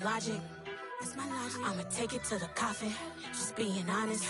Logic, that's my logic. I'ma take it to the coffin, just being honest.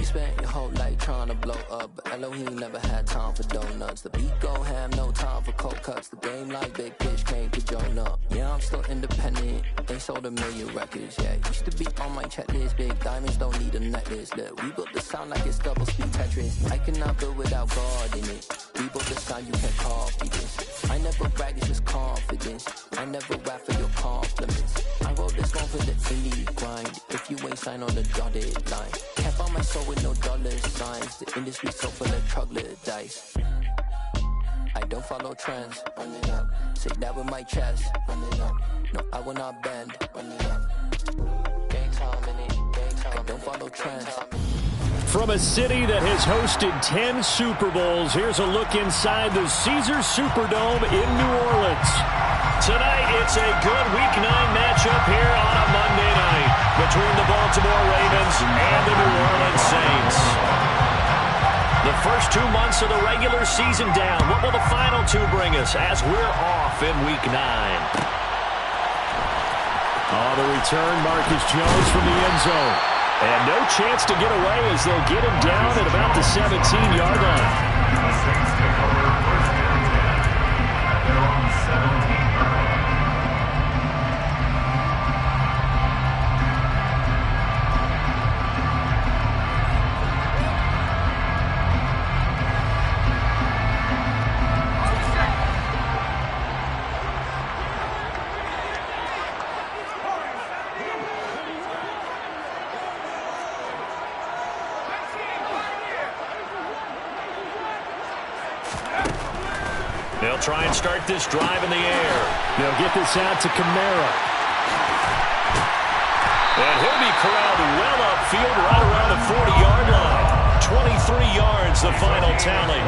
Spent your whole life trying to blow up, but Elohim never had time for donuts. The beat gon' have no time for cold cuts. The game like Big Pitch came to join up. Yeah, I'm still independent. They sold 1 million records. Yeah, used to be on my checklist. Big diamonds don't need a necklace. Look, we built the sound like it's double speed Tetris. I cannot build without God in it. We built the sound, you can't copy this. I never brag, it's just confidence. I never rap for your compliments. I wrote this one for the indie grind. If you ain't signed on the dotted line, can't find my soul with no dollar signs. The industry's so full of troglodytes. I don't follow trends. Run it up. Say that with my chest. Run it up. No, I will not bend. Run it up. Gang time in it. Gang time. I don't follow trends. From a city that has hosted 10 Super Bowls, here's a look inside the Caesars Superdome in New Orleans. Tonight, it's a good Week 9 matchup here on a Monday night between the Baltimore Ravens and the New Orleans Saints. The first 2 months of the regular season down. What will the final 2 bring us as we're off in Week 9? On the return, Marcus Jones from the end zone. And no chance to get away as they'll get him down at about the 17-yard line. They'll try and start this drive in the air. They'll get this out to Kamara. And he'll be corralled well upfield right around the 40-yard line. 23 yards, the final tally.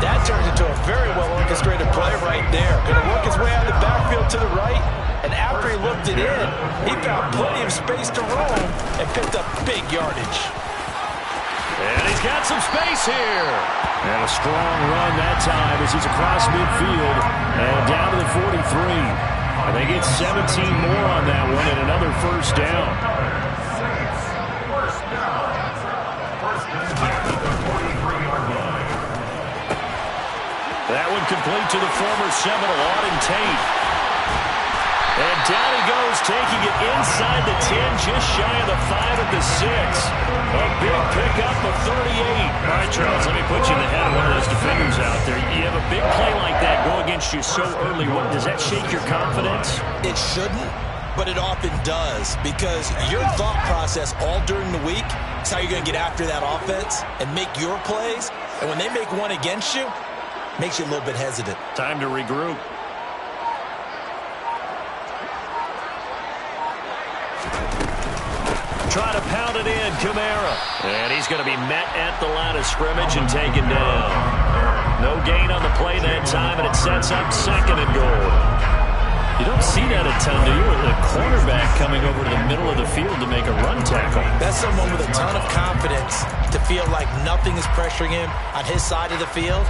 That turns into a very well-orchestrated play right there. Going to work his way out of the backfield to the right. And after he looked it in, he found plenty of space to roam and picked up big yardage. And he's got some space here. And a strong run that time as he's across midfield and down to the 43. And they get 17 more on that one and another first down. That one complete to the former Seminole, Auden Tate. And down he goes, taking it inside the 10, just shy of the 5 at the 6. A big pickup of 38. All right, Charles, let me put you in the head of one of those defenders out there. You have a big play like that go against you so early. Does that shake your confidence? It shouldn't, but it often does, because your thought process all during the week is how you're going to get after that offense and make your plays. And when they make one against you, it makes you a little bit hesitant. Time to regroup. Try to pound it in, Kamara. And he's going to be met at the line of scrimmage and taken down. No gain on the play that time, and it sets up 2nd and goal. You don't see that a ton, do you? The cornerback coming over to the middle of the field to make a run tackle. That's someone with a ton of confidence to feel like nothing is pressuring him on his side of the field.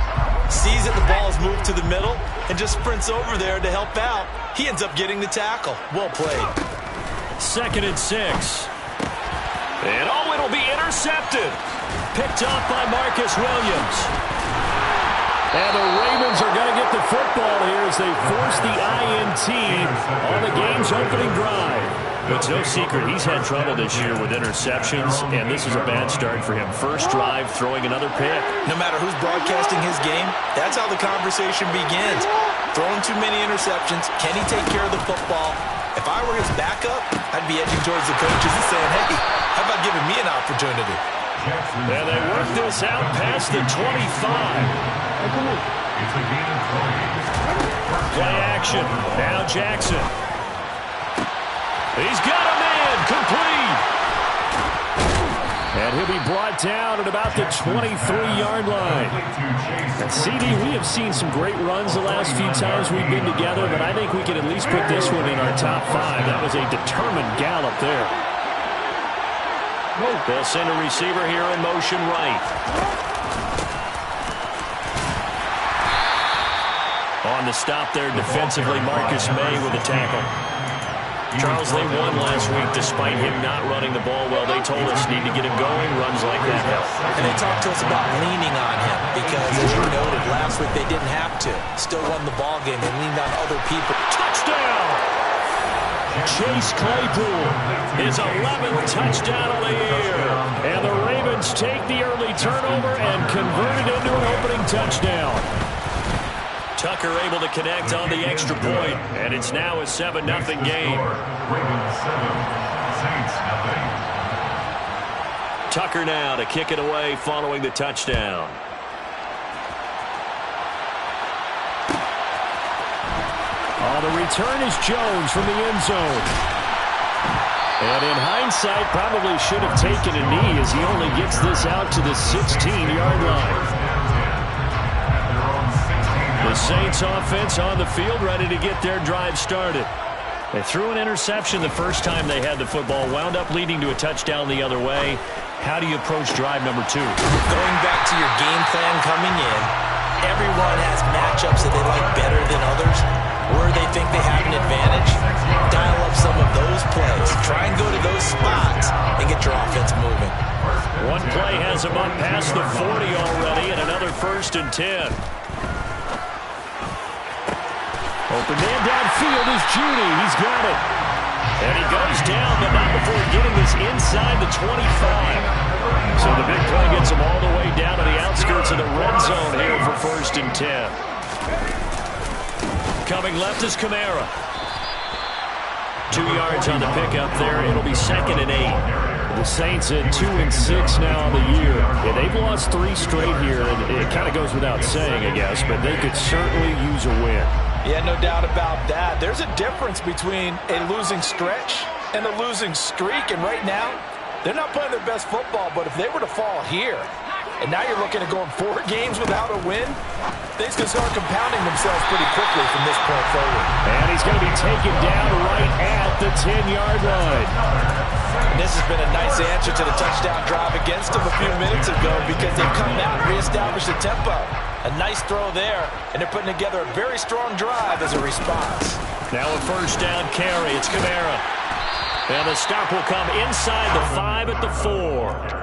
Sees that the ball is moved to the middle and just sprints over there to help out. He ends up getting the tackle. Well played. 2nd and 6. And it'll be intercepted. Picked off by Marcus Williams. And the Ravens are going to get the football here as they force the INT on the game's opening drive. But it's no secret he's had trouble this year with interceptions, and this is a bad start for him. First drive, throwing another pick. No matter who's broadcasting his game, that's how the conversation begins. Throwing too many interceptions. Can he take care of the football? If I were his backup, I'd be edging towards the coaches and saying, hey, how about giving me an opportunity? And they work this out past the 25. Play action. Now Jackson. He's got a man. Complete. And he'll be brought down at about the 23-yard line. And CD, we have seen some great runs the last few times we've been together, but I think we can at least put this one in our top 5. That was a determined gallop there. They'll send a receiver here in motion right. On the stop there defensively, Marcus May with a tackle. Charles, they won last week despite him not running the ball well. They told us need to get him going. Runs like that help. And they talked to us about leaning on him because, as you noted, last week they didn't have to. Still won the ball game. They leaned on other people. Touchdown! Chase Claypool, his 11th touchdown of the year. And the Ravens take the early turnover and convert it into an opening touchdown. Tucker able to connect on the extra point, and it's now a 7-0 game. Tucker now to kick it away following the touchdown. The return is Jones from the end zone. And in hindsight, probably should have taken a knee as he only gets this out to the 16-yard line. The Saints offense on the field ready to get their drive started. They threw an interception the first time they had the football, wound up leading to a touchdown the other way. How do you approach drive number 2? Going back to your game plan coming in, everyone has matchups that they like better than others. Where they think they have an advantage, dial up some of those plays. Try and go to those spots and get your offense moving. One play has him up past the 40 already, and another 1st and 10. Open man downfield is Judy. He's got it. And he goes down, but not before getting this inside the 25. So the big play gets him all the way down to the outskirts of the red zone here for 1st and 10. Coming left is Kamara. 2 yards on the pickup there. It'll be 2nd and 8. The Saints at 2-6 now on the year. Yeah, they've lost 3 straight here, and it kind of goes without saying, I guess, but they could certainly use a win. Yeah, no doubt about that. There's a difference between a losing stretch and a losing streak, and right now, they're not playing their best football, but if they were to fall here, and now you're looking at going 4 games without a win, things can start compounding themselves pretty quickly from this point forward. And he's going to be taken down right at the 10-yard line. And this has been a nice answer to the touchdown drive against them a few minutes ago because they've come out and reestablished the tempo. A nice throw there, and they're putting together a very strong drive as a response. Now a 1st down carry. It's Kamara. And the stop will come inside the 5 at the 4.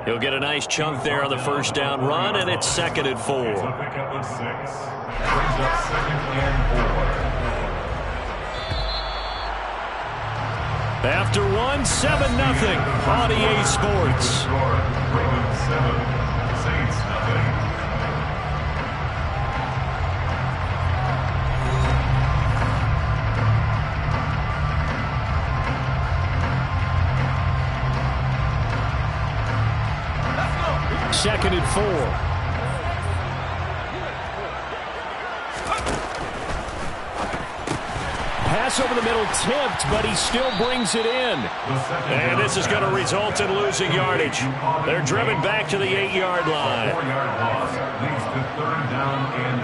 He'll get a nice chunk there on the 1st down run, and it's 2nd and 4. After 1, 7-0 on EA Sports. Second and 4. Pass over the middle tipped, but he still brings it in. And this is going to result in losing yardage. They're driven back to the 8-yard line. 4-yard loss leads to 3rd down and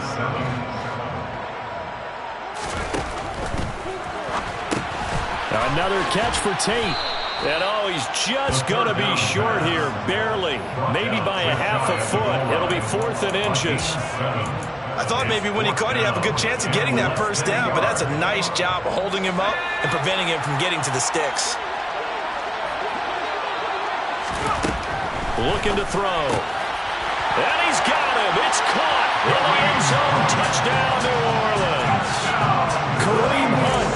7. Another catch for Tate. And he's just going to be short here, barely. Maybe by a half a foot. It'll be 4th and inches. I thought maybe when he caught it, he'd have a good chance of getting that 1st down, but that's a nice job of holding him up and preventing him from getting to the sticks. Looking to throw. And he's got him. It's caught in the end zone. Touchdown, New Orleans. Kareem Hunt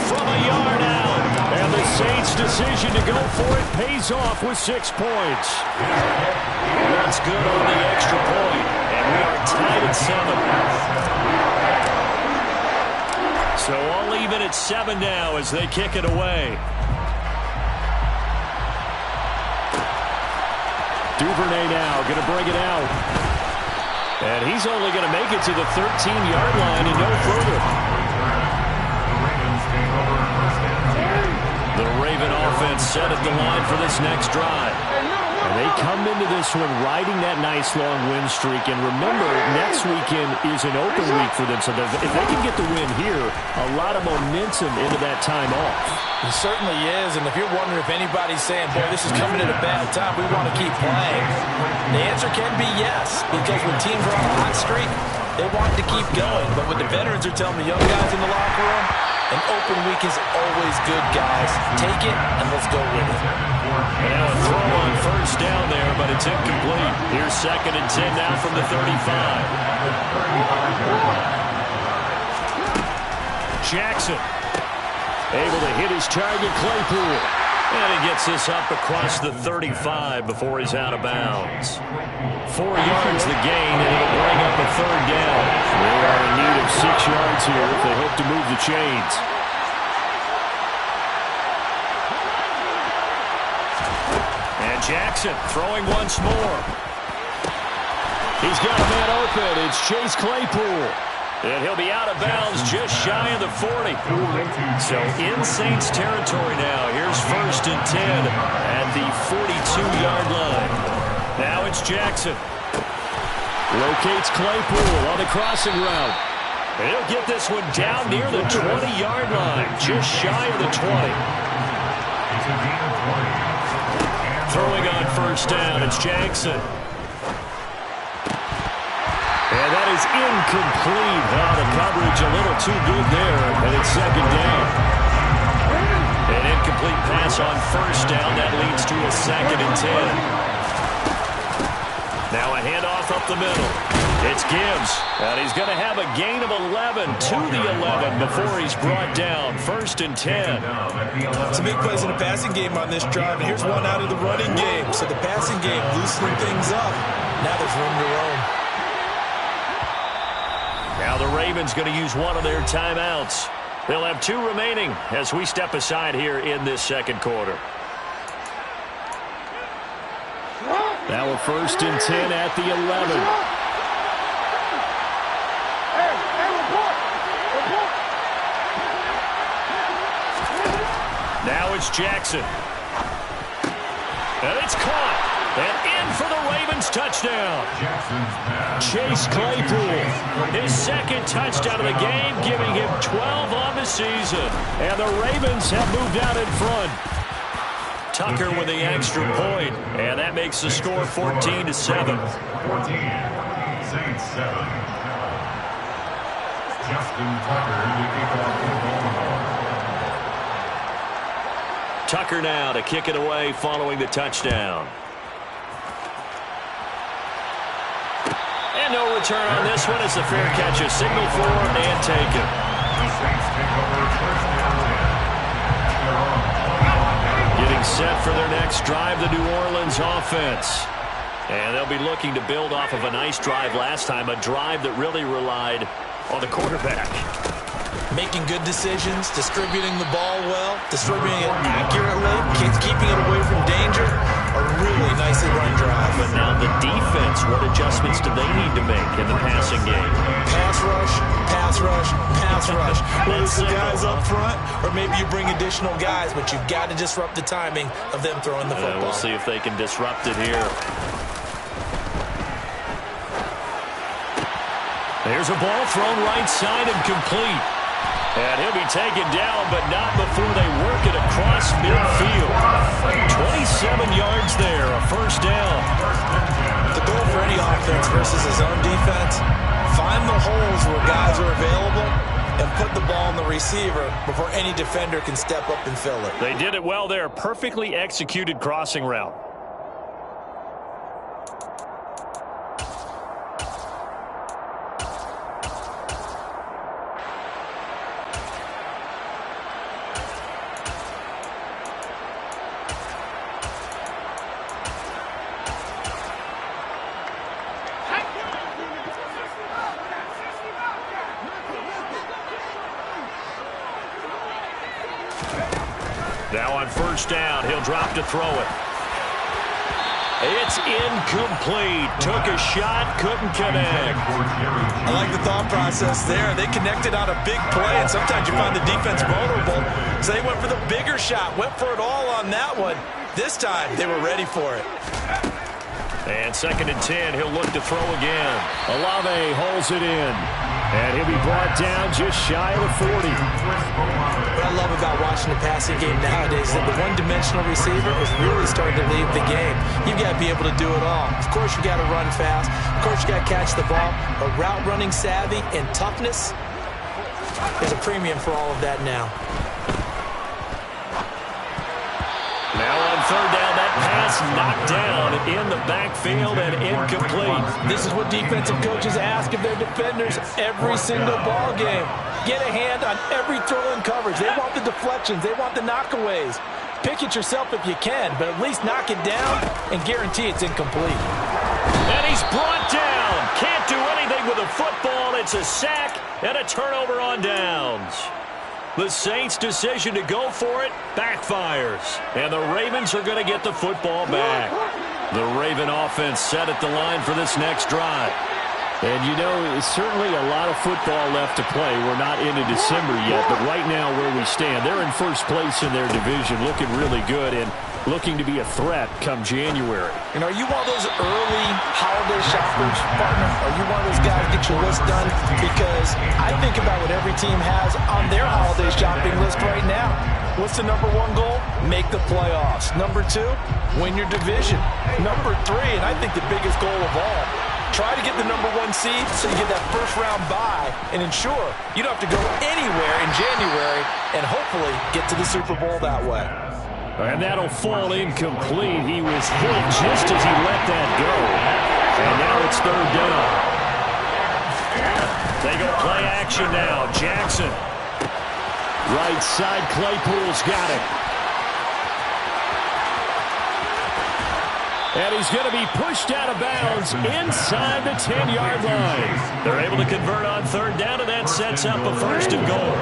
from a yard out. And the Saints' decision to go for it pays off with 6 points. That's good on the extra point. And we are tied at 7. So all even at 7 now as they kick it away. Duvernay now going to bring it out. And he's only going to make it to the 13-yard line and no further. The Raven offense set at the line for this next drive. And They come into this one riding that nice long win streak. And remember, next weekend is an open week for them. So if they can get the win here, a lot of momentum into that time off. It certainly is. And if you're wondering if anybody's saying, boy, this is coming at a bad time, we want to keep playing, the answer can be yes. Because when teams are on a hot streak, they want to keep going. But what the veterans are telling the young guys in the locker room, an open week is always good, guys. Take it, and let's go with it. And now a throw on first down there, but it's incomplete. Here's 2nd and 10 now from the 35. Jackson able to hit his target, Claypool. And he gets this up across the 35 before he's out of bounds. 4 yards the gain, and it'll bring up a 3rd down. They are in need of 6 yards here if they hope to move the chains. And Jackson throwing once more. He's got a man open. It's Chase Claypool. And he'll be out of bounds just shy of the 40. So in Saints territory now. Here's 1st and 10 at the 42-yard line. Now it's Jackson. Locates Claypool on the crossing route. And he'll get this one down near the 20-yard line. Just shy of the 20. Throwing on first down. It's Jackson. And that is incomplete. Oh, the coverage a little too good there, and it's 2nd down. An incomplete pass on first down. That leads to a 2nd and 10. Now a handoff up the middle. It's Gibbs, and he's going to have a gain of 11 to the 11 before he's brought down. 1st and 10. Some big plays in the passing game on this drive, and here's one out of the running game. So the passing game loosening things up. Now there's room to roam. Now the Ravens going to use one of their timeouts. They'll have 2 remaining as we step aside here in this 2nd quarter. Now a 1st and 10 at the 11. Now it's Jackson. And it's caught. And in for the Ravens touchdown. Chase Claypool, his 2nd touchdown of the game, giving him 12 on the season. And the Ravens have moved out in front. Tucker with the extra point, and that makes the score 14-7. 14, Saints 7. Justin Tucker, the kickoff for Baltimore. Tucker now to kick it away following the touchdown. And no return on this one as the fair catch is signaled for and taken. The Saints take over 1st down 10. Getting set for their next drive, the New Orleans offense. And they'll be looking to build off of a nice drive last time, a drive that really relied on the quarterback. Making good decisions, distributing the ball well, distributing it accurately, keeping it away from danger. A really nicely run drive. But now the defense, what adjustments do they need to make in the passing game? Pass rush, pass rush, pass rush. Whether it's the guys up front or maybe you bring additional guys, but you've got to disrupt the timing of them throwing the football. We'll see if they can disrupt it here. There's a ball thrown right side and complete. And he'll be taken down, but not before they work it across midfield. 27 yards there, a 1st down. The goal for any offense versus his own defense, find the holes where guys are available and put the ball in the receiver before any defender can step up and fill it. They did it well there. Perfectly executed crossing route. Now on 1st down, he'll drop to throw it. It's incomplete. Took a shot, couldn't connect. I like the thought process there. They connected on a big play, and sometimes you find the defense vulnerable. So they went for the bigger shot, went for it all on that one. This time, they were ready for it. And 2nd and 10, he'll look to throw again. Olave holds it in. And he'll be brought down just shy of the 40. What I love about watching the passing game nowadays is that the one-dimensional receiver is really starting to leave the game. You've got to be able to do it all. Of course, you've got to run fast. Of course, you've got to catch the ball. But route running savvy and toughness, there's a premium for all of that now. Now on 3rd down, that pass knocked down in the backfield and incomplete. This is what defensive coaches ask of their defenders every single ball game. Get a hand on every throw in coverage. They want the deflections. They want the knockaways. Pick it yourself if you can, but at least knock it down and guarantee it's incomplete. And he's brought down. Can't do anything with a football. It's a sack and a turnover on downs. The Saints' decision to go for it backfires. And the Ravens are going to get the football back. The Raven offense set at the line for this next drive. And, you know, certainly a lot of football left to play. We're not into December yet, but right now where we stand, they're in first place in their division, looking really good and looking to be a threat come January. And are you one of those early holiday shoppers, partner? Are you one of those guys get your list done? Because I think about what every team has on their holiday shopping list right now. What's the number 1 goal? Make the playoffs. Number 2, win your division. Number 3, and I think the biggest goal of all, try to get the number 1 seed so you get that first-round bye and ensure you don't have to go anywhere in January and hopefully get to the Super Bowl that way. And that'll fall incomplete. He was hit just as he let that go. And now it's 3rd down. They go play action now. Jackson. Right side, Claypool's got it. And he's going to be pushed out of bounds inside the 10-yard line. They're able to convert on 3rd down, and that sets up a 1st and goal.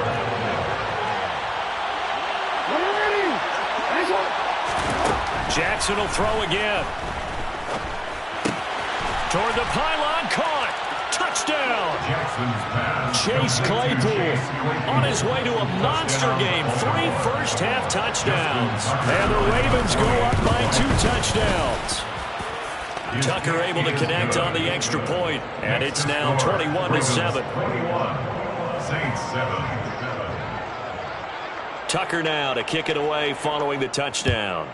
Jackson will throw again. Toward the pylon, caught. Touchdown. Chase Claypool on his way to a monster game. 3 first-half touchdowns. And the Ravens go up by 2 touchdowns. Tucker able to connect on the extra point. And it's now 21-7. Saints 7. Tucker now to kick it away following the touchdown.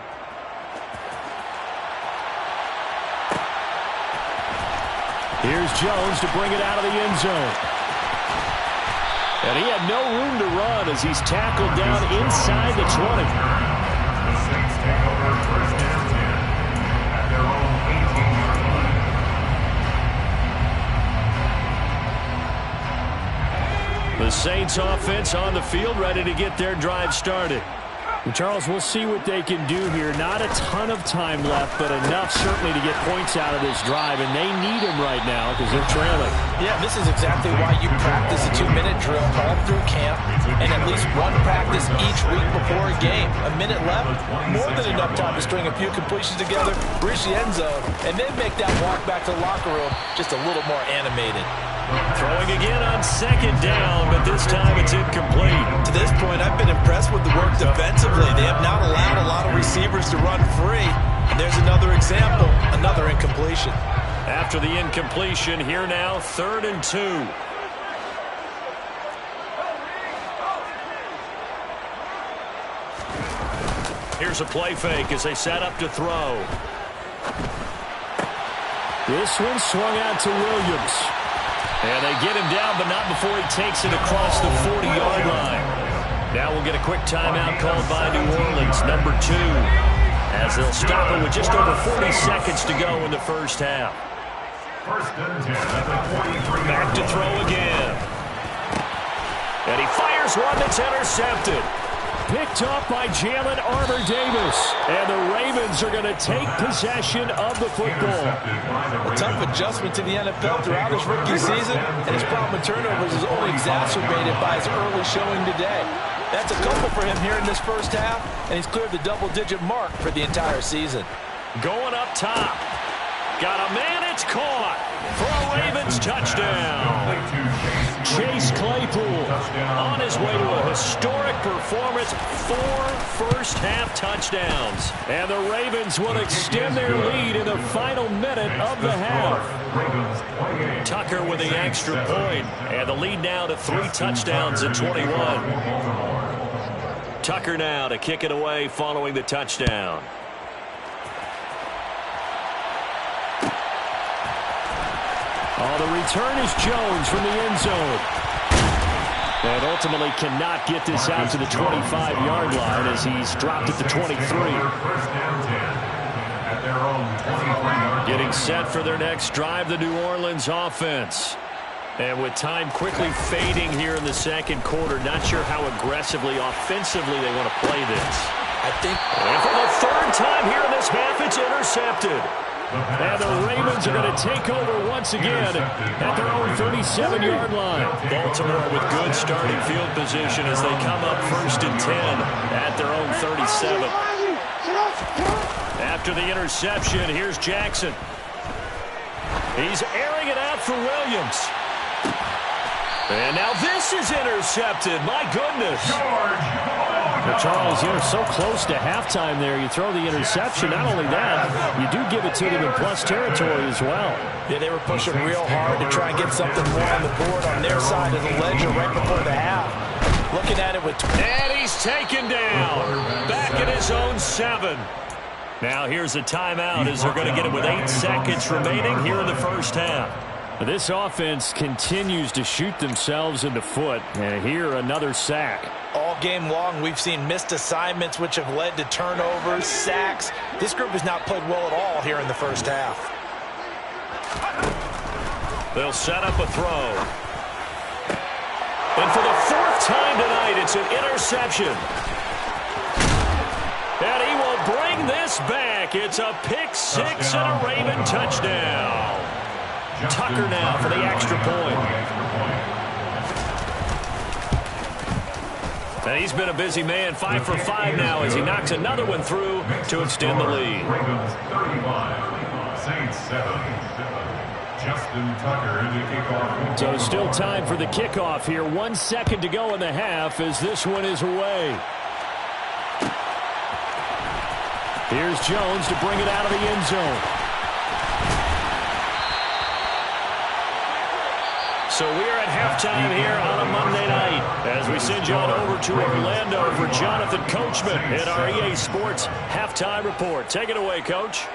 Here's Jones to bring it out of the end zone. And he had no room to run as he's tackled down inside the 20. The Saints take over 1st and 10 at their own 18-yard line. The Saints offense on the field, ready to get their drive started. And Charles, we'll see what they can do here. Not a ton of time left, but enough certainly to get points out of this drive, and they need them right now because they're trailing. Yeah, this is exactly why you practice a 2-minute drill all through camp and at least 1 practice each week before a game. A minute left, more than enough time to string a few completions together, reach the end zone, and then make that walk back to the locker room just a little more animated. Throwing again on 2nd down, but this time it's incomplete. To this point, I've been impressed with the work defensively. They have not allowed a lot of receivers to run free. And there's another example, another incompletion. After the incompletion, here now, 3rd and 2. Here's a play fake as they set up to throw. This one swung out to Williams. And they get him down, but not before he takes it across the 40-yard line. Now we'll get a quick timeout called by New Orleans, number 2, as they'll stop it with just over 40 seconds to go in the first half. 1st and 10 at the 43. Back to throw again. And he fires one that's intercepted. Picked off by Jalen Armour-Davis. And the Ravens are going to take possession of the football. A tough adjustment to the NFL throughout his rookie season, and his problem with turnovers is only exacerbated by his early showing today. That's a couple for him here in this first half, and he's cleared the double-digit mark for the entire season. Going up top. Got a man, it's caught. For a Ravens Ravens touchdown. Chase Claypool on his way to a historic performance, 4 first-half touchdowns. And the Ravens will extend their lead in the final minute of the half. Tucker with the extra point, and the lead now to 3 touchdowns at 21. Tucker now to kick it away following the touchdown. Oh, the return is Jones from the end zone. And ultimately cannot get this out to the 25-yard line as he's dropped at the 23. Getting set for their next drive, the New Orleans offense. And with time quickly fading here in the second quarter, not sure how aggressively, offensively they want to play this. And for the third time here in this half, it's intercepted. And the Ravens are going to take over once again at their own 37-yard line. Baltimore with good starting field position as they come up 1st and 10 at their own 37. After the interception, here's Jackson. He's airing it out for Williams. And now this is intercepted. My goodness. Well, Charles, you're so close to halftime there. You throw the interception. Not only that, you do give it to them in plus territory as well. Yeah, they were pushing real hard to try and get something more on the board on their side of the ledger right before the half. Looking at it with... And he's taken down. Back at his own 7. Now here's a timeout as they're going to get it with 8 seconds remaining here in the first half. This offense continues to shoot themselves in the foot. And here, another sack. All game long, we've seen missed assignments which have led to turnovers, sacks. This group has not played well at all here in the first half. They'll set up a throw. And for the 4th time tonight, it's an interception. And he will bring this back. It's a pick 6 and a Raven touchdown. Tucker now for the extra point. And he's been a busy man, 5 for 5 now as he knocks another one through to extend the lead. Ravens 35, Saints 7. Justin Tucker in the kickoff. So still time for the kickoff here. 1 second to go in the half as this one is away. Here's Jones to bring it out of the end zone. So we're at halftime here on a Monday night as we send you on over to Orlando for Jonathan Coachman at our EA Sports Halftime Report. Take it away, Coach.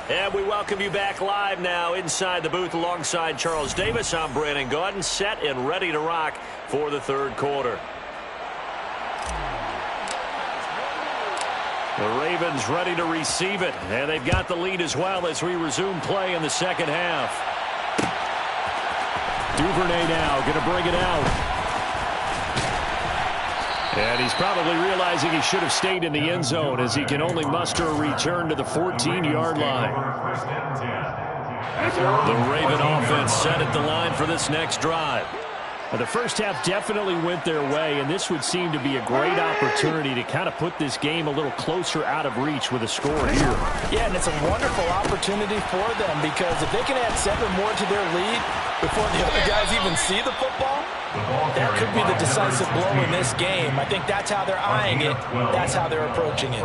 And we welcome you back live now inside the booth alongside Charles Davis. I'm Brandon Gaudin, set and ready to rock for the third quarter. The Ravens ready to receive it, and they've got the lead as well as we resume play in the second half. Duvernay now going to bring it out. And he's probably realizing he should have stayed in the end zone as he can only muster a return to the 14-yard line. The Raven offense set at the line for this next drive. Well, the first half definitely went their way, and this would seem to be a great opportunity to kind of put this game a little closer out of reach with a score here. Yeah, and it's a wonderful opportunity for them because if they can add 7 more to their lead before the other guys even see the football, that could be the decisive blow in this game. I think that's how they're eyeing it. That's how they're approaching it.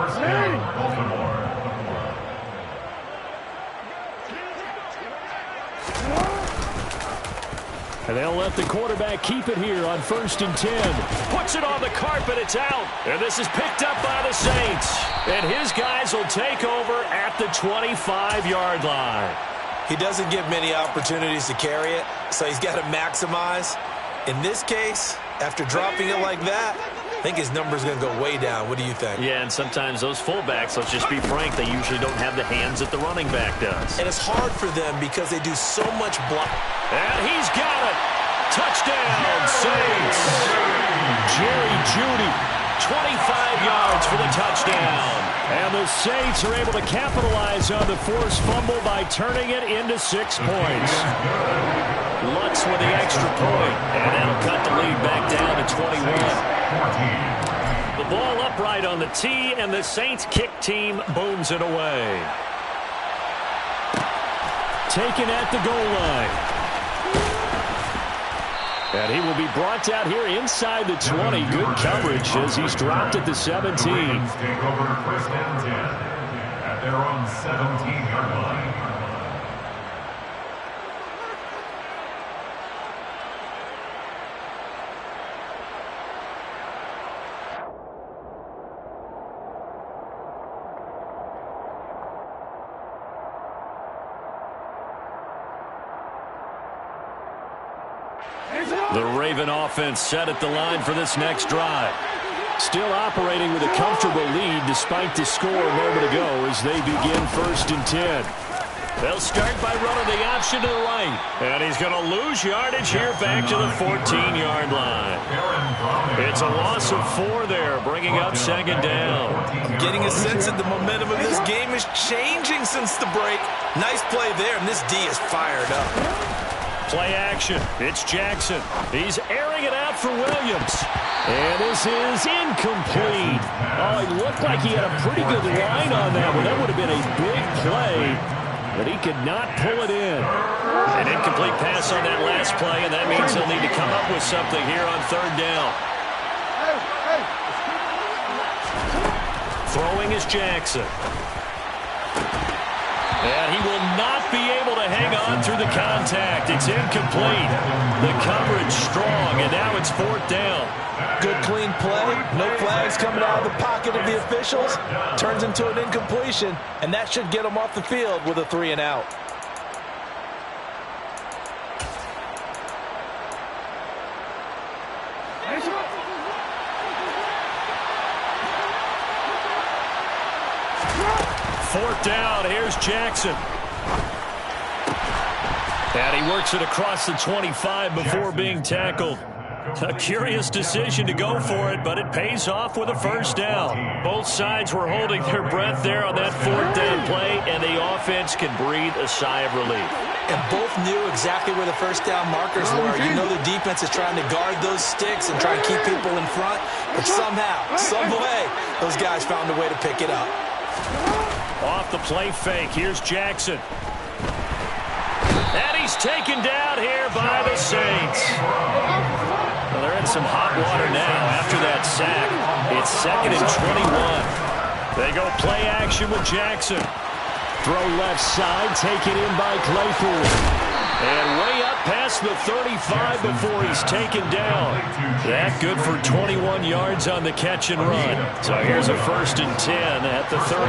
And they'll let the quarterback keep it here on 1st and 10. Puts it on the carpet. It's out. And this is picked up by the Saints. And his guys will take over at the 25-yard line. He doesn't get many opportunities to carry it, so he's got to maximize. In this case, after dropping it like that, I think his number's going to go way down. What do you think? Yeah, and sometimes those fullbacks, let's just be frank, they usually don't have the hands that the running back does. And it's hard for them because they do so much block. And he's got it. Touchdown, Saints. Jerry Jeudy 25 yards for the touchdown. And the Saints are able to capitalize on the forced fumble by turning it into 6 points. Lutz with the extra point, and that'll cut the lead back down to 21. The ball upright on the tee, and the Saints kick team booms it away. Taken at the goal line. And he will be brought down here inside the 20. Good coverage as he's dropped at the 17. Take over first and 10 at their own 17-yard line. The Raven offense set at the line for this next drive. Still operating with a comfortable lead despite the score a moment ago as they begin first and 10. They'll start by running the option to the right. And he's going to lose yardage here back to the 14-yard line. It's a loss of 4 there, bringing up second down. I'm getting a sense that the momentum of this game is changing since the break. Nice play there, and this D is fired up. Play action. It's Jackson. He's airing it out for Williams. And this is incomplete. Oh, it looked like he had a pretty good line on that one. That would have been a big play, but he could not pull it in. An incomplete pass on that last play, and that means he'll need to come up with something here on third down. Throwing is Jackson. And he will not be able to hang on through the contact. It's incomplete. The coverage strong, and now it's fourth down. Good clean play. No flags coming out of the pocket of the officials. Turns into an incompletion, and that should get him off the field with a 3 and out. Fourth down, here's Jackson. And he works it across the 25 before being tackled. A curious decision to go for it, but it pays off with a first down. Both sides were holding their breath there on that fourth down play, and the offense can breathe a sigh of relief. And both knew exactly where the first down markers were. You know the defense is trying to guard those sticks and try and keep people in front, but somehow, some way, those guys found a way to pick it up. Off the play fake, here's Jackson. And he's taken down here by the Saints. Well, they're in some hot water now after that sack. It's 2nd and 21. They go play action with Jackson. Throw left side, taken in by Claypool. And way up past the 35 before he's taken down. That good for 21 yards on the catch and run. So here's a 1st and 10 at the 38.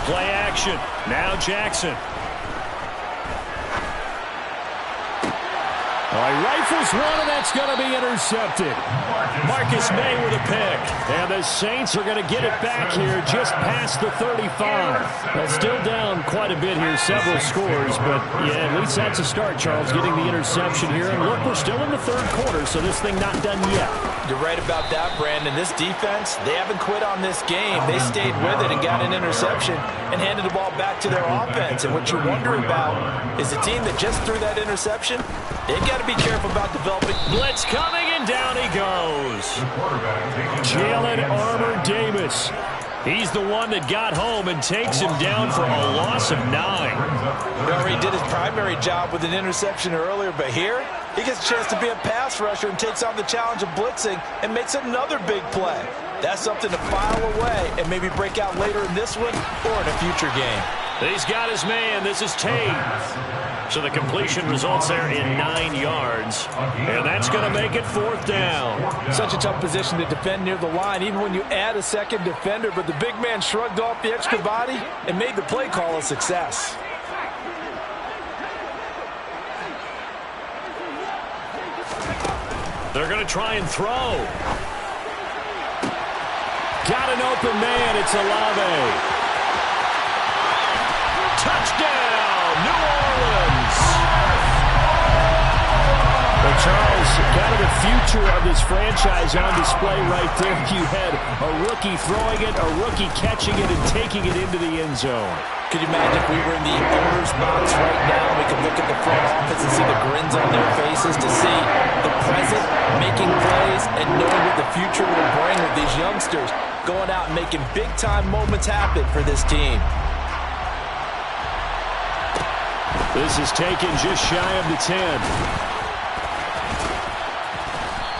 Play action. Now Jackson. He rifles one, and that's going to be intercepted. Marcus May with a pick. And the Saints are going to get it back here just past the 35. Well, still down quite a bit here, several scores. But, yeah, at least that's a start, Charles, getting the interception here. And, look, we're still in the third quarter, so this thing not done yet. You're right about that, Brandon. This defense, they haven't quit on this game. They stayed with it and got an interception and handed the ball back to their offense. And what you wonder about is a team that just threw that interception, they've got to be careful about developing. Blitz coming, and down he goes. Jalen Armour-Davis. He's the one that got home and takes him down for a loss of 9. He already did his primary job with an interception earlier, but here he gets a chance to be a pass rusher and takes on the challenge of blitzing and makes another big play. That's something to file away and maybe break out later in this one or in a future game. He's got his man. This is Tate. So the completion results there in 9 yards. And that's going to make it 4th down. Such a tough position to defend near the line, even when you add a second defender. But the big man shrugged off the extra body and made the play call a success. They're going to try and throw. Got an open man. It's Olave. Touchdown, New Orleans. Charles, kind of the future of this franchise on display right there. You had a rookie throwing it, a rookie catching it, and taking it into the end zone. Could you imagine if we were in the owner's box right now? We could look at the front office and see the grins on their faces to see the present making plays and knowing what the future will bring with these youngsters going out and making big-time moments happen for this team. This is taken just shy of the 10.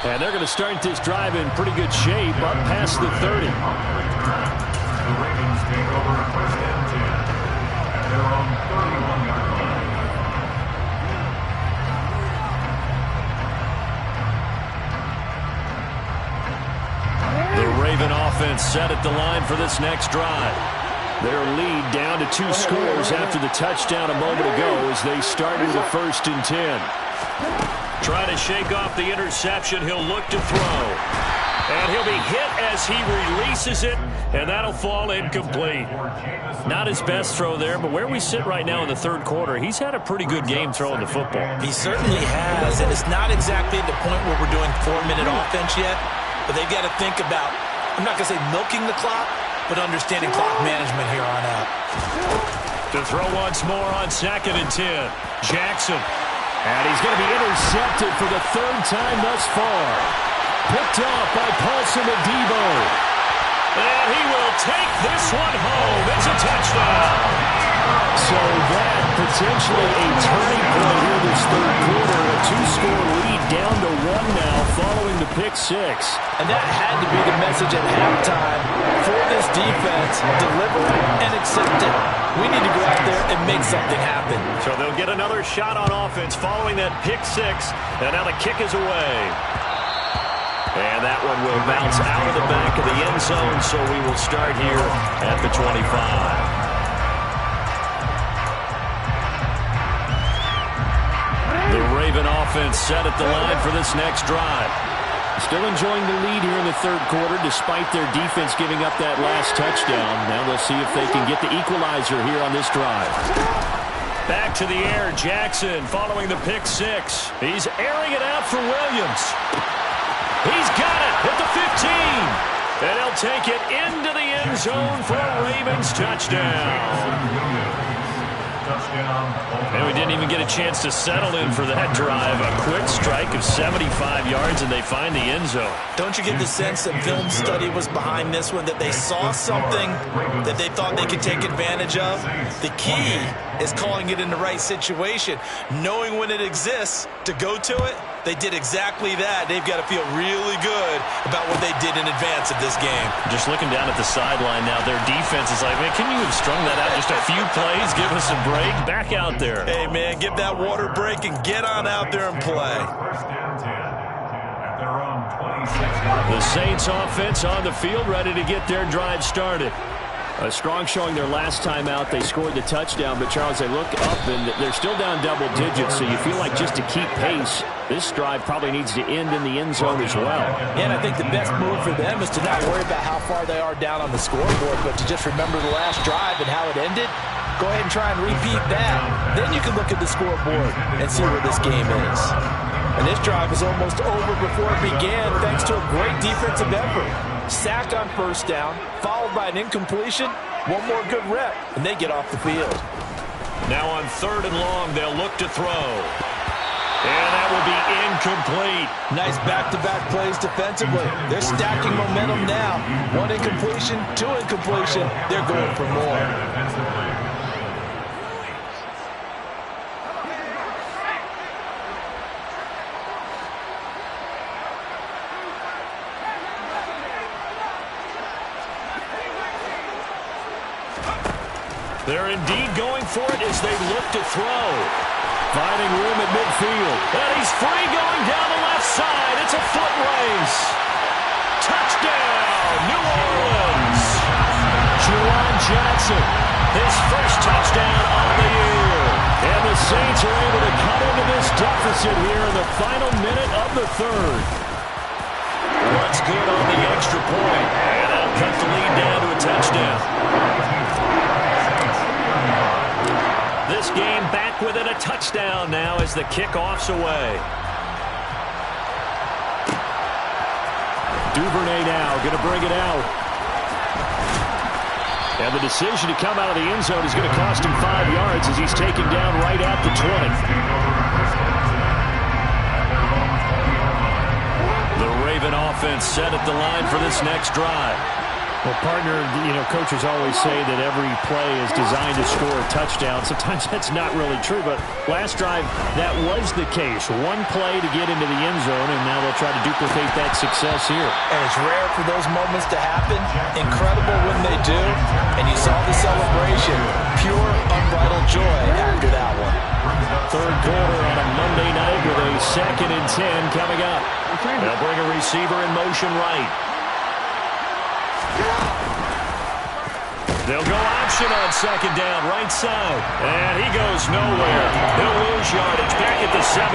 And they're going to start this drive in pretty good shape up past the 30. The Ravens take over first and 10 at their own 31-yard line. The Raven offense set at the line for this next drive. Their lead down to 2 scores after the touchdown a moment ago as they started the first and 10. Trying to shake off the interception. He'll look to throw. And he'll be hit as he releases it, and that'll fall incomplete. Not his best throw there, but where we sit right now in the third quarter, he's had a pretty good game throwing the football. He certainly has, and it's not exactly at the point where we're doing 4-minute offense yet, but they've got to think about, I'm not going to say milking the clock, but understanding clock management here on out. To throw once more on 2nd and 10. Jackson. And he's going to be intercepted for the 3rd time thus far. Picked off by Paulson Adebo. And he will take this one home. It's a touchdown. So that potentially a turning point here this third quarter. A 2-score lead down to 1 now following the pick 6. And that had to be the message at halftime for this defense. Deliver it and accept it. We need to go out there and make something happen. So they'll get another shot on offense following that pick 6. And now the kick is away. And that one will bounce out of the back of the end zone, so we will start here at the 25. The Raven offense set at the line for this next drive. Still enjoying the lead here in the third quarter despite their defense giving up that last touchdown. Now they'll see if they can get the equalizer here on this drive. Back to the air, Jackson following the pick 6. He's airing it out for Williams. He's got it at the 15. And he'll take it into the end zone for a Ravens touchdown. And we didn't even get a chance to settle in for that drive. A quick strike of 75 yards, and they find the end zone. Don't you get the sense that film study was behind this one, that they saw something that they thought they could take advantage of? The key is calling it in the right situation, knowing when it exists to go to it. They did exactly that. They've got to feel really good about what they did in advance of this game. Just looking down at the sideline now, their defense is like, man, can you have strung that out just a few plays? Give us a break. Back out there. Hey, man, give that water break and get on out there and play. First and 10 at their own 26-yard line. The Saints offense on the field, ready to get their drive started. A strong showing their last time out. They scored the touchdown, but Charles, they look up and they're still down double digits, so you feel like just to keep pace, this drive probably needs to end in the end zone as well. Yeah, and I think the best move for them is to not worry about how far they are down on the scoreboard, but to just remember the last drive and how it ended. Go ahead and try and repeat that. Then you can look at the scoreboard and see where this game is. And this drive is almost over before it began thanks to a great defensive effort. Sack on first down, followed by an incompletion, one more good rep, and they get off the field. Now on 3rd and long, they'll look to throw. And that will be incomplete. Nice back-to-back plays defensively. They're stacking momentum now. 1 incompletion, 2 incompletion. They're going for more. They're indeed going for it as they look to throw. Finding room at midfield. And he's free going down the left side. It's a foot race. Touchdown, New Orleans. Juwan Johnson, his first touchdown on the year. And the Saints are able to cut into this deficit here in the final minute of the third. What's good on the extra point. And that'll cut the lead down to a touchdown. This game back within a touchdown now as the kickoff's away. Duvernay now going to bring it out. And the decision to come out of the end zone is going to cost him 5 yards as he's taken down right at the 20. The Raven offense set at the line for this next drive. Well, partner, coaches always say that every play is designed to score a touchdown. Sometimes that's not really true, but last drive, that was the case. One play to get into the end zone, and now they'll try to duplicate that success here. And it's rare for those moments to happen. Incredible when they do. And you saw the celebration. Pure, unbridled joy after that one. Third quarter on a Monday night with a 2nd and 10 coming up. They'll bring a receiver in motion right. They'll go option on 2nd down, right side. And he goes nowhere. He'll lose yardage back at the 17.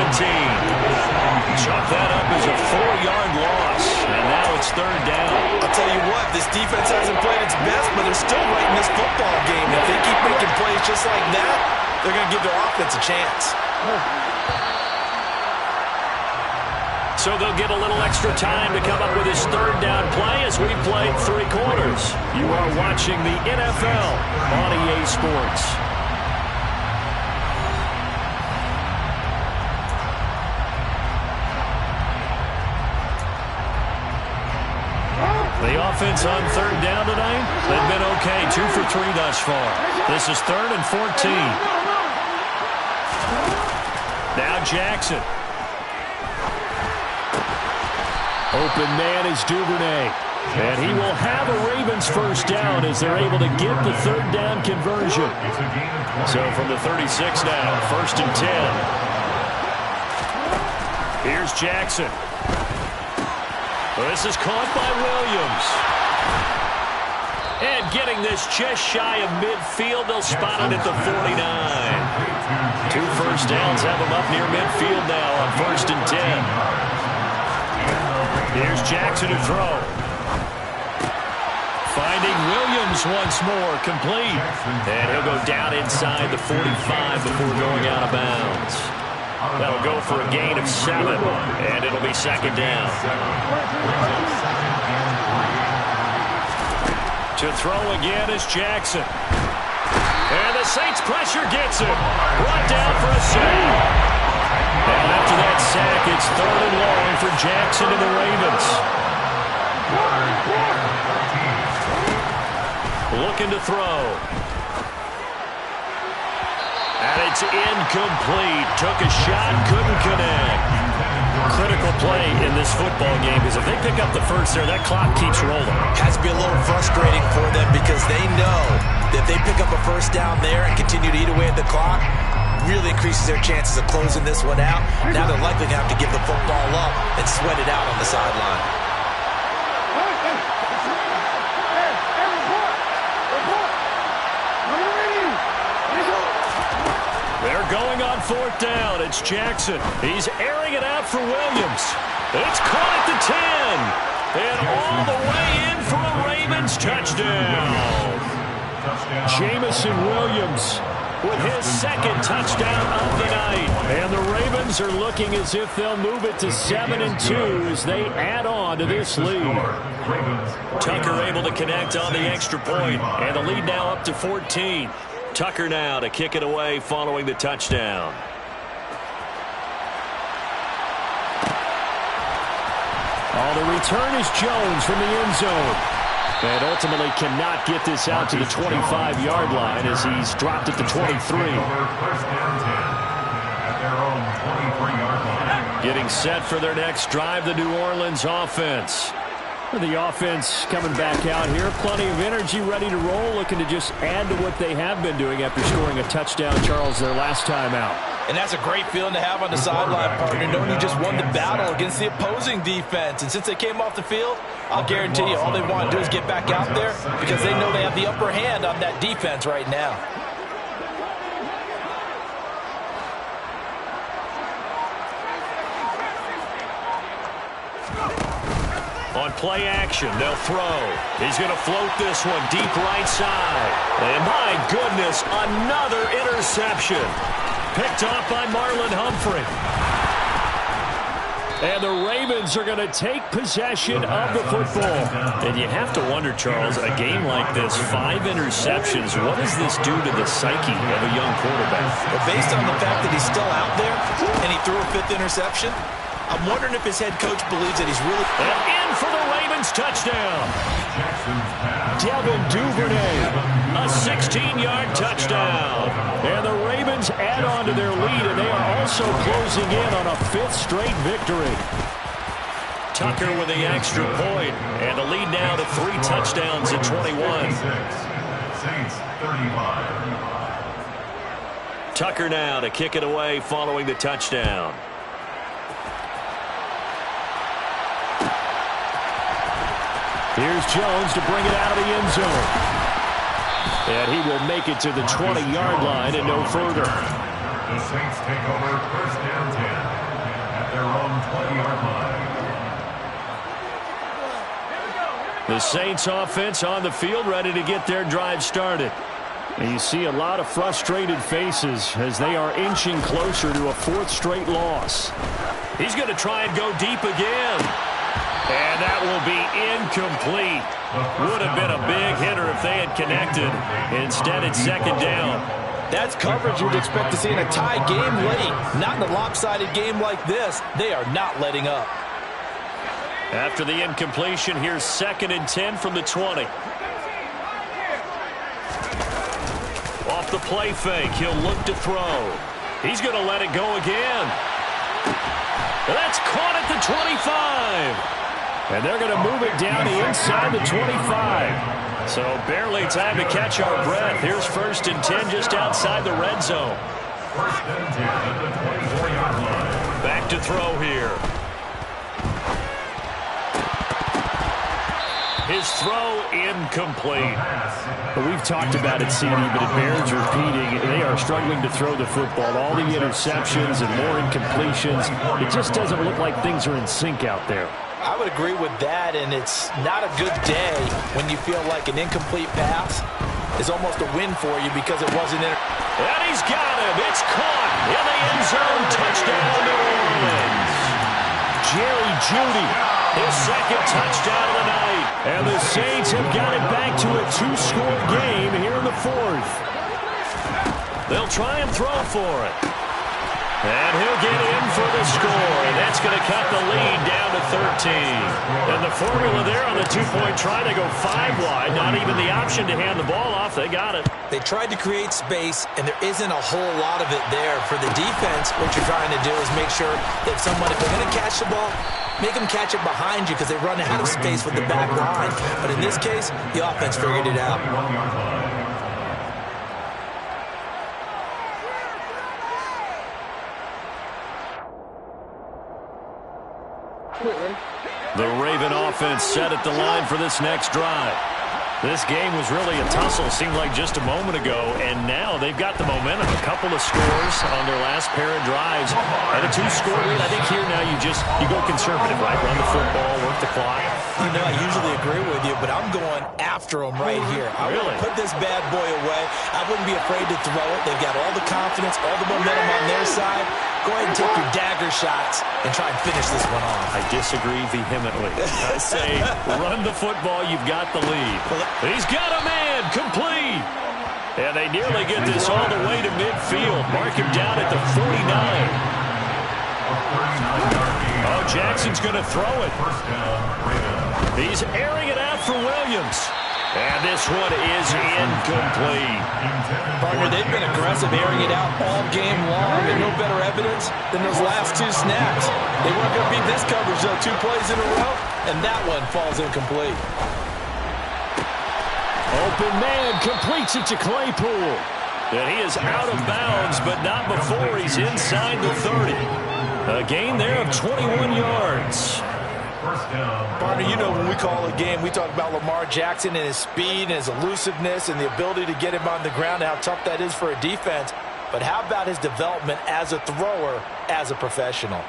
Chalk that up as a 4-yard loss. And now it's 3rd down. I'll tell you what, this defense hasn't played its best, but they're still right in this football game. If they keep making plays just like that, they're going to give their offense a chance. So they'll get a little extra time to come up with his 3rd down play as we played 3 quarters. You are watching the NFL on EA Sports. The offense on 3rd down tonight, they've been okay. 2 for 3 thus far. This is 3rd and 14. Now Jackson. Open man is Duvernay. And he will have a Ravens 1st down as they're able to get the 3rd down conversion. So from the 36 now, 1st and 10. Here's Jackson. This is caught by Williams. And getting this just shy of midfield, they'll spot it at the 49. 2 first downs have them up near midfield now on 1st and 10. Here's Jackson to throw. Finding Williams once more, complete. And he'll go down inside the 45 before going out of bounds. That'll go for a gain of 7, and it'll be 2nd down. To throw again is Jackson. And the Saints pressure gets him. Brought down for a sack. And after that sack, it's 3rd and long for Jackson and the Ravens. Looking to throw. And it's incomplete. Took a shot, couldn't connect. Critical play in this football game because if they pick up the first there, that clock keeps rolling. Has to be a little frustrating for them because they know that if they pick up a 1st down there and continue to eat away at the clock, really increases their chances of closing this one out. Now they're likely to have to give the football up and sweat it out on the sideline. They're going on 4th down. It's Jackson. He's airing it out for Williams. It's caught at the 10. And all the way in for a Ravens touchdown. Jamison Williams with his 2nd touchdown of the night. And the Ravens are looking as if they'll move it to 7-2 as they add on to this lead. Tucker able to connect on the extra point, and the lead now up to 14. Tucker now to kick it away following the touchdown. The return is Jones from the end zone. And ultimately cannot get this out to the 25-yard line as he's dropped at the 23. Getting set for their next drive, the New Orleans offense. The offense coming back out here. Plenty of energy, ready to roll, looking to just add to what they have been doing after scoring a touchdown, Charles, their last time out. And that's a great feeling to have on the sideline, partner, knowing you just won the battle against the opposing defense. And since they came off the field, I'll guarantee you all they want to do is get back out there because they know they have the upper hand on that defense right now. On play action, they'll throw. He's going to float this one deep right side. And my goodness, another interception. Picked off by Marlon Humphrey. And the Ravens are going to take possession of the football. And you have to wonder, Charles, a game like this, 5 interceptions, what does this do to the psyche of a young quarterback? Well, based on the fact that he's still out there and he threw a 5th interception, I'm wondering if his head coach believes that he's really... And in for the Ravens touchdown. Devin Duvernay, a 16-yard touchdown. And the Ravens add on to their lead, and they are also closing in on a 5th straight victory. Tucker with the extra point, and the lead now to 3 touchdowns at 21. Saints 35. Tucker now to kick it away following the touchdown. Here's Jones to bring it out of the end zone. And he will make it to the 20-yard line and no further. The Saints take over 1st and 10 at their own 20-yard line. The Saints offense on the field ready to get their drive started. And you see a lot of frustrated faces as they are inching closer to a 4th straight loss. He's going to try and go deep again. And that will be incomplete. Would have been a big hitter if they had connected. Instead, it's 2nd down. That's coverage you'd expect to see in a tie game late. Not in a lopsided game like this. They are not letting up. After the incompletion, here's 2nd and 10 from the 20. Off the play fake, he'll look to throw. He's going to let it go again. That's caught at the 25. And they're going to move it down to inside the 25. So barely time to catch our breath. Here's 1st and 10 just outside the red zone. 1st and 10 at the 24-yard line. Back to throw here. His throw incomplete. We've talked about it, CD, but it bears repeating. They are struggling to throw the football. All the interceptions and more incompletions. It just doesn't look like things are in sync out there. I would agree with that, and it's not a good day when you feel like an incomplete pass is almost a win for you because it wasn't in. And he's got him. It's caught in the end zone. Touchdown, New Orleans. Jerry Jeudy, his 2nd touchdown of the night. And the Saints have got it back to a 2-score game here in the 4th. They'll try and throw for it. And he'll get in for the score, and that's going to cut the lead down to 13. And the formula there on the 2-point try to go 5 wide, not even the option to hand the ball off. They got it. They tried to create space, and there isn't a whole lot of it there. For the defense, what you're trying to do is make sure that someone, if they're going to catch the ball, make them catch it behind you because they run out of space with the back line. But in this case, the offense figured it out. The Raven offense set at the line for this next drive. This game was really a tussle, seemed like just a moment ago, and now they've got the momentum. A couple of scores on their last pair of drives. At a 2-score lead, I think here now you go conservative, right? Run the football, work the clock. You know, I usually agree with you, but I'm going after them right here. I Really? want to put this bad boy away. I wouldn't be afraid to throw it. They've got all the confidence, all the momentum on their side. Go ahead and take your dagger shots and try and finish this one off. I disagree vehemently. I say run the football, you've got the lead. He's got a man, complete. And they nearly get this all the way to midfield. Mark him down at the 49. Oh, Jackson's going to throw it. He's airing it out for Williams. And this one is incomplete. Partner, they've been aggressive airing it out all game long, and no better evidence than those last 2 snaps. They weren't going to beat this coverage, though, 2 plays in a row, and that one falls incomplete. Open man completes it to Claypool. And he is out of bounds, but not before he's inside the 30. A gain there of 21 yards. Partner, you know when we call a game, we talk about Lamar Jackson and his speed and his elusiveness and the ability to get him on the ground, how tough that is for a defense. But how about his development as a thrower, as a professional?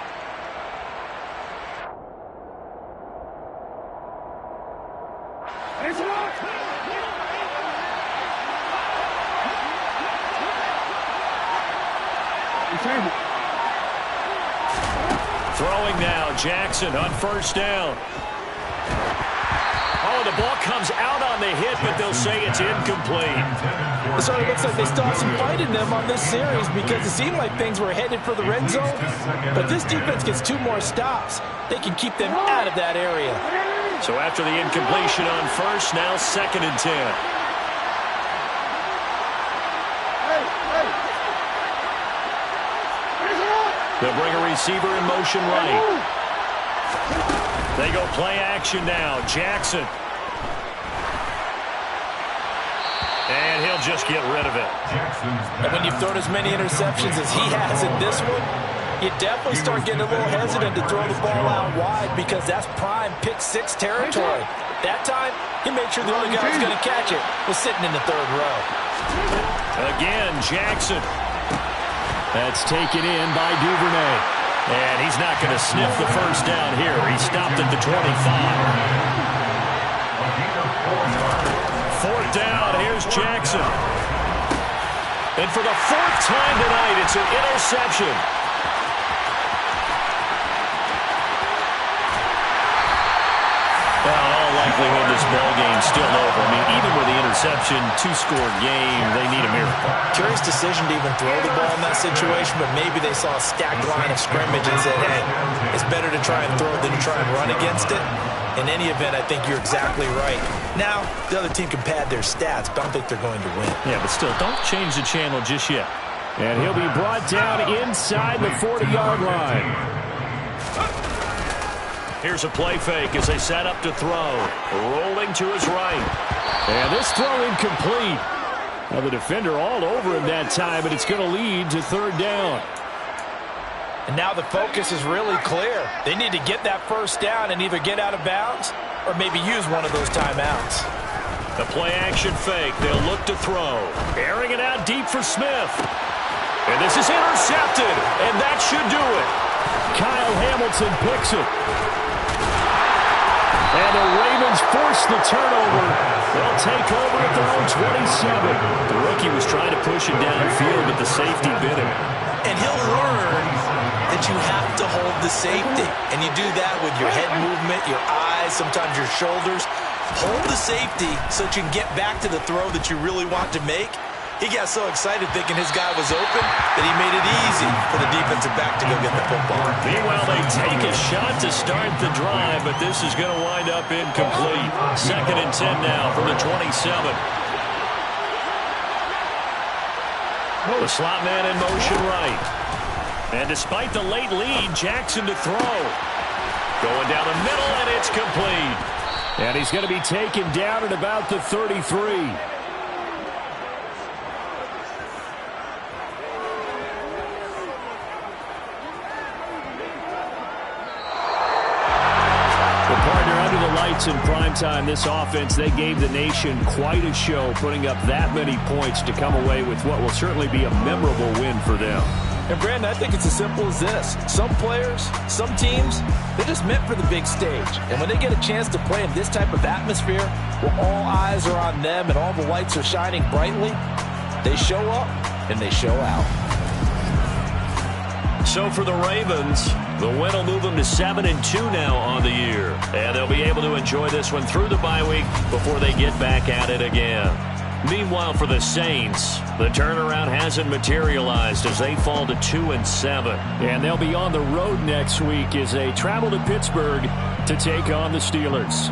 Throwing now, Jackson on first down. Oh, the ball comes out on the hit, but they'll say it's incomplete. So it looks like they still have some fight in them on this series because it seemed like things were headed for the red zone. But this defense gets 2 more stops. They can keep them out of that area. So after the incompletion on first, now 2nd and 10. They'll bring a receiver in motion right. They go play action now. Jackson. And he'll just get rid of it. And when you've thrown as many interceptions as he has in this one, you definitely start getting a little hesitant to throw the ball out wide because that's prime pick-6 territory. That time, he made sure the only guy who was going to catch it was sitting in the 3rd row. Again, Jackson. That's taken in by Duvernay. And he's not going to sniff the first down here. He stopped at the 25. 4th down, here's Jackson. And for the 4th time tonight, it's an interception. Well, in all likelihood, this ball game's still over. I mean, even with the interception, 2-score game, they need a miracle. Curious decision to even throw the ball in that situation, but maybe they saw a stacked line of scrimmage and said, hey, it's better to try and throw than to try and run against it. In any event, I think you're exactly right. Now, the other team can pad their stats, but I don't think they're going to win. Yeah, but still, don't change the channel just yet. And he'll be brought down inside the 40-yard line. Here's a play fake as they set up to throw. Rolling to his right. And this throw incomplete. Now the defender all over him that time, and it's going to lead to 3rd down. And now the focus is really clear. They need to get that first down and either get out of bounds or maybe use one of those timeouts. The play action fake. They'll look to throw. Airing it out deep for Smith. And this is intercepted, and that should do it. Kyle Hamilton picks it. And the Ravens force the turnover. They'll take over at their own 27. The rookie was trying to push it downfield, but the safety bit him. And he'll learn that you have to hold the safety. And you do that with your head movement, your eyes, sometimes your shoulders. Hold the safety so that you can get back to the throw that you really want to make. He got so excited thinking his guy was open that he made it easy for the defensive back to go get the football. Meanwhile, they take a shot to start the drive, but this is going to wind up incomplete. 2nd and 10 now from the 27. The slot man in motion right. And despite the late lead, Jackson to throw. Going down the middle, and it's complete. And he's going to be taken down at about the 33. In primetime, this offense, they gave the nation quite a show, putting up that many points to come away with what will certainly be a memorable win for them. And, Brandon, I think it's as simple as this. Some players, some teams, they're just meant for the big stage. And when they get a chance to play in this type of atmosphere, where all eyes are on them and all the lights are shining brightly, they show up and they show out. So for the Ravens, the win will move them to 7-2 now on the year. And they'll be able to enjoy this one through the bye week before they get back at it again. Meanwhile, for the Saints, the turnaround hasn't materialized as they fall to 2-7. And they'll be on the road next week as they travel to Pittsburgh to take on the Steelers.